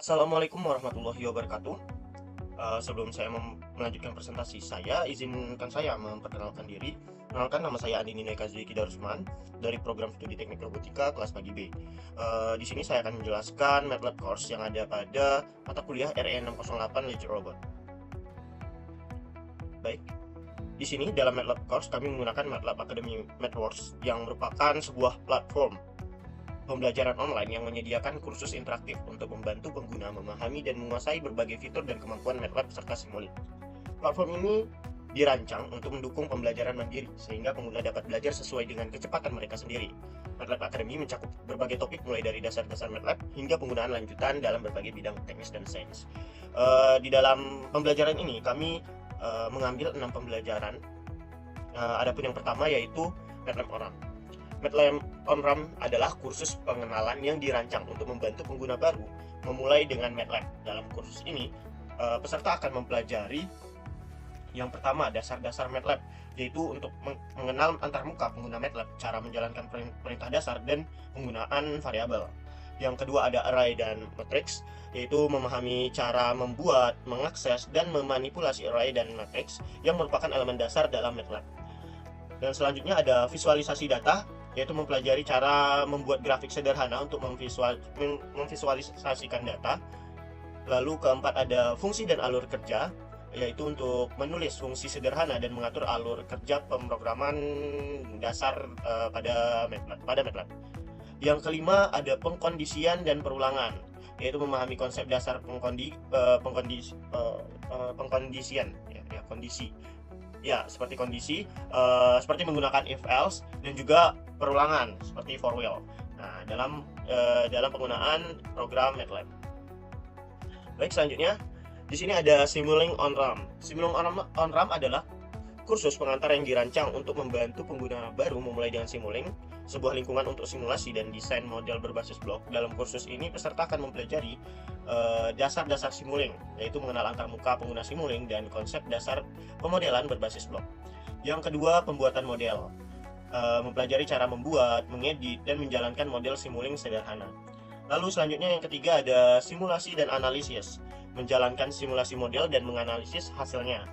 Assalamualaikum warahmatullahi wabarakatuh. Sebelum saya melanjutkan presentasi saya, izinkan saya memperkenalkan diri. Kenalkan, nama saya Andi Ninoi Kazuki Darusman dari program studi teknik robotika kelas pagi B. Di sini saya akan menjelaskan MATLAB course yang ada pada mata kuliah RE 608 Ledger Robot. Baik, di sini dalam MATLAB course kami menggunakan MATLAB Academy MathWorks yang merupakan sebuah platform pembelajaran online yang menyediakan kursus interaktif untuk membantu pengguna memahami dan menguasai berbagai fitur dan kemampuan MATLAB serta Simulink. Platform ini dirancang untuk mendukung pembelajaran mandiri, sehingga pengguna dapat belajar sesuai dengan kecepatan mereka sendiri. MATLAB Academy mencakup berbagai topik mulai dari dasar-dasar MATLAB hingga penggunaan lanjutan dalam berbagai bidang teknis dan sains. Di dalam pembelajaran ini kami mengambil 6 pembelajaran. Adapun yang pertama yaitu MATLAB On-RAM. MATLAB On-RAM adalah kursus pengenalan yang dirancang untuk membantu pengguna baru memulai dengan MATLAB. Dalam kursus ini, peserta akan mempelajari yang pertama dasar-dasar MATLAB, yaitu untuk mengenal antarmuka pengguna MATLAB, cara menjalankan perintah dasar, dan penggunaan variabel. Yang kedua ada array dan matrix, yaitu memahami cara membuat, mengakses, dan memanipulasi array dan matrix yang merupakan elemen dasar dalam MATLAB. Dan selanjutnya ada visualisasi data, yaitu mempelajari cara membuat grafik sederhana untuk memvisualisasikan data. Lalu keempat ada fungsi dan alur kerja, yaitu untuk menulis fungsi sederhana dan mengatur alur kerja pemrograman dasar pada MATLAB. Yang kelima ada pengkondisian dan perulangan, yaitu memahami konsep dasar pengkondisian, kondisi. Ya, seperti kondisi, seperti menggunakan if else, dan juga perulangan seperti for while. Nah, dalam penggunaan program MATLAB. Baik, selanjutnya di sini ada Simulink On-RAM. Simulink On-RAM adalah kursus pengantar yang dirancang untuk membantu pengguna baru memulai dengan Simulink, sebuah lingkungan untuk simulasi dan desain model berbasis blok. Dalam kursus ini peserta akan mempelajari dasar-dasar Simulink, yaitu mengenal antarmuka pengguna Simulink dan konsep dasar pemodelan berbasis blok. Yang kedua, pembuatan model, mempelajari cara membuat, mengedit, dan menjalankan model Simulink sederhana. Lalu selanjutnya yang ketiga ada simulasi dan analisis, menjalankan simulasi model dan menganalisis hasilnya.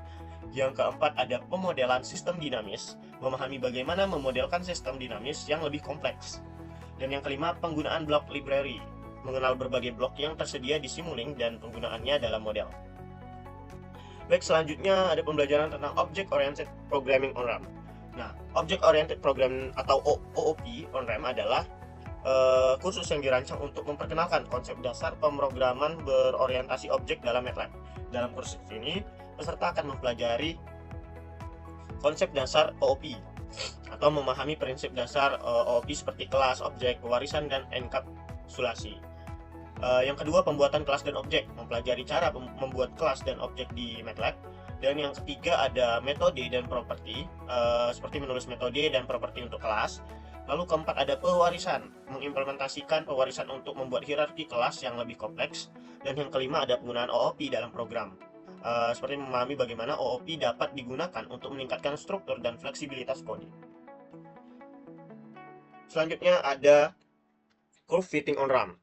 Yang keempat ada pemodelan sistem dinamis, memahami bagaimana memodelkan sistem dinamis yang lebih kompleks. Dan yang kelima, penggunaan block library, mengenal berbagai blok yang tersedia di Simulink dan penggunaannya dalam model. Baik, selanjutnya ada pembelajaran tentang Object Oriented Programming on RAM. Nah, Object Oriented Programming atau OOP on RAM adalah kursus yang dirancang untuk memperkenalkan konsep dasar pemrograman berorientasi objek dalam MATLAB. Dalam kursus ini, peserta akan mempelajari konsep dasar OOP atau memahami prinsip dasar OOP seperti kelas, objek, pewarisan, dan enkapsulasi. Yang kedua, pembuatan kelas dan objek, mempelajari cara membuat kelas dan objek di MATLAB. Dan yang ketiga ada metode dan properti, seperti menulis metode dan properti untuk kelas. Lalu keempat ada pewarisan, mengimplementasikan pewarisan untuk membuat hierarki kelas yang lebih kompleks. Dan yang kelima ada penggunaan OOP dalam program, seperti memahami bagaimana OOP dapat digunakan untuk meningkatkan struktur dan fleksibilitas kode. Selanjutnya ada Curve Fitting on RAM.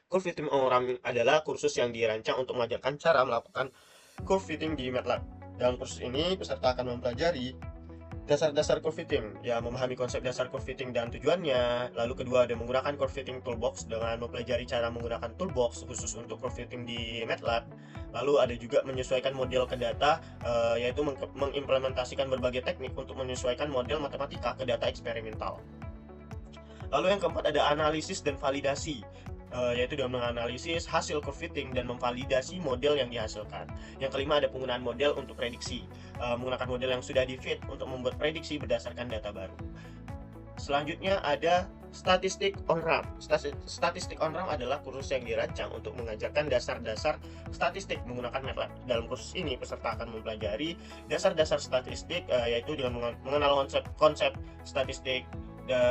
Curve Fitting on RAM adalah kursus yang dirancang untuk mengajarkan cara melakukan curve fitting di MATLAB. Dalam kursus ini peserta akan mempelajari dasar-dasar curve fitting, ya, memahami konsep dasar curve fitting dan tujuannya. Lalu kedua ada menggunakan curve fitting toolbox dengan mempelajari cara menggunakan toolbox khusus untuk curve fitting di MATLAB. Lalu ada juga menyesuaikan model ke data, yaitu mengimplementasikan berbagai teknik untuk menyesuaikan model matematika ke data eksperimental. Lalu yang keempat ada analisis dan validasi, yaitu dengan menganalisis hasil curve fitting dan memvalidasi model yang dihasilkan. Yang kelima ada penggunaan model untuk prediksi, menggunakan model yang sudah di-fit untuk membuat prediksi berdasarkan data baru. Selanjutnya ada Statistik on RAM. Statistik on RAM adalah kursus yang dirancang untuk mengajarkan dasar-dasar statistik menggunakan MATLAB. Dalam kursus ini peserta akan mempelajari dasar-dasar statistik, yaitu dengan mengenal konsep statistik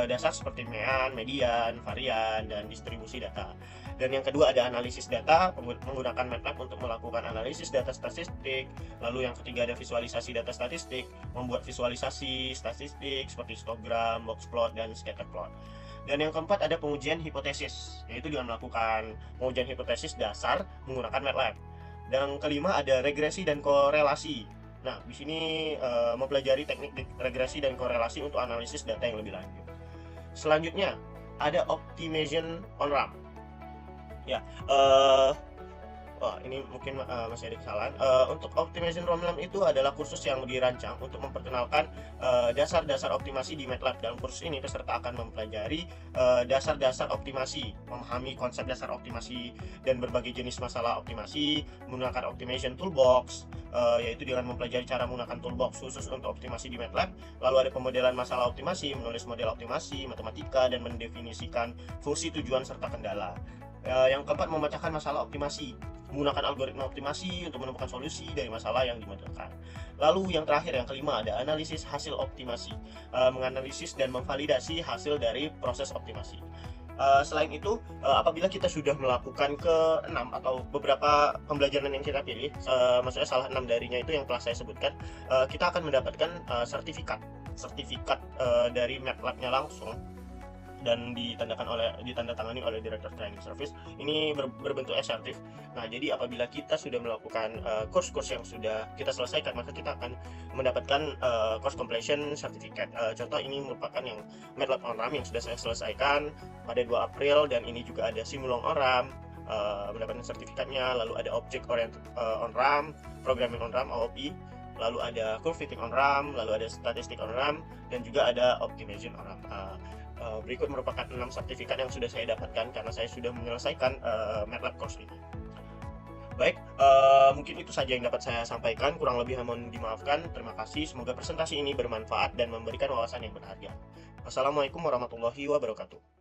dasar seperti median, varian, dan distribusi data. Dan yang kedua ada analisis data, menggunakan MATLAB untuk melakukan analisis data statistik. Lalu yang ketiga ada visualisasi data statistik, membuat visualisasi statistik seperti histogram, box plot, dan scatter plot. Dan yang keempat ada pengujian hipotesis, yaitu dengan melakukan pengujian hipotesis dasar menggunakan MATLAB. Dan yang kelima ada regresi dan korelasi. Nah, di sini mempelajari teknik regresi dan korelasi untuk analisis data yang lebih lanjut. Selanjutnya ada optimization on RAM. Ya, ini mungkin masih ada kesalahan. Untuk optimization on RAM itu adalah kursus yang dirancang untuk memperkenalkan dasar-dasar optimasi di MATLAB. Dalam kursus ini peserta akan mempelajari dasar-dasar optimasi, memahami konsep dasar optimasi dan berbagai jenis masalah optimasi, menggunakan optimization toolbox, yaitu dengan mempelajari cara menggunakan toolbox khusus untuk optimasi di MATLAB. Lalu ada pemodelan masalah optimasi, menulis model optimasi, matematika, dan mendefinisikan fungsi, tujuan, serta kendala. Yang keempat, memecahkan masalah optimasi, menggunakan algoritma optimasi untuk menemukan solusi dari masalah yang dimodalkan. Lalu yang terakhir, yang kelima, ada analisis hasil optimasi, menganalisis dan memvalidasi hasil dari proses optimasi. Selain itu, apabila kita sudah melakukan ke-6 atau beberapa pembelajaran yang kita pilih, maksudnya salah 6 darinya itu yang telah saya sebutkan, kita akan mendapatkan sertifikat dari MATLAB-nya langsung, dan ditandatangani oleh Director Training Service. Ini berbentuk asertif. Nah, jadi apabila kita sudah melakukan course-course yang sudah kita selesaikan, maka kita akan mendapatkan course completion certificate. Contoh ini merupakan yang MATLAB on RAM yang sudah saya selesaikan pada 2 April, dan ini juga ada Simulong on RAM, mendapatkan sertifikatnya. Lalu ada Object Oriented on RAM, Programming on RAM (OOP), lalu ada Curve Fitting on RAM, lalu ada Statistic on RAM, dan juga ada Optimization on RAM. Berikut merupakan 6 sertifikat yang sudah saya dapatkan karena saya sudah menyelesaikan MATLAB course ini. Baik, mungkin itu saja yang dapat saya sampaikan, kurang lebih mohon dimaafkan. Terima kasih, semoga presentasi ini bermanfaat dan memberikan wawasan yang berharga. Wassalamualaikum warahmatullahi wabarakatuh.